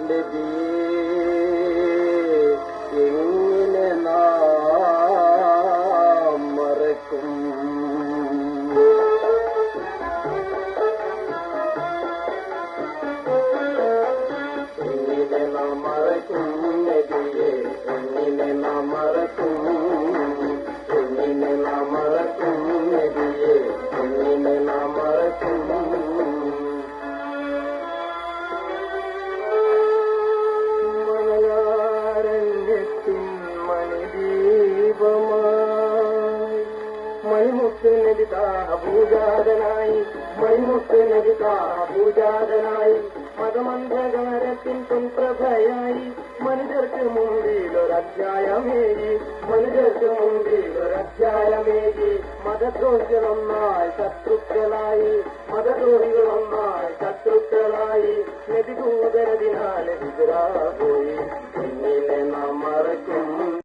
എങ്ങനെ നാം മറക്കും? എങ്ങനെ നാം മറക്കും നബിയെ, എങ്ങനെ നാം മറക്കും? എങ്ങനെ നാം മറക്കും നബിയെ, എങ്ങനെ നാം മറക്കും? മണിമുത്ത് നബിതാ പൂജാതനായി, മണിമുത്ത് നബിതാ പൂജാതനായി, മതമന്ധകാരത്തിൻ പൊൻപ്രഭയായി മനുഷ്യർക്ക് മുമ്പിലൊരധ്യായമേകി, മനുഷ്യർക്ക് മുമ്പിലൊരധ്യായമേകി. മതദ്രോഹികളൊന്നായി ശത്രുക്കളായി, മതദ്രോഹികളൊന്നായി ശത്രുക്കളായി. നബിദൂതരതിനാലെ ഹിജ്റ പോയി,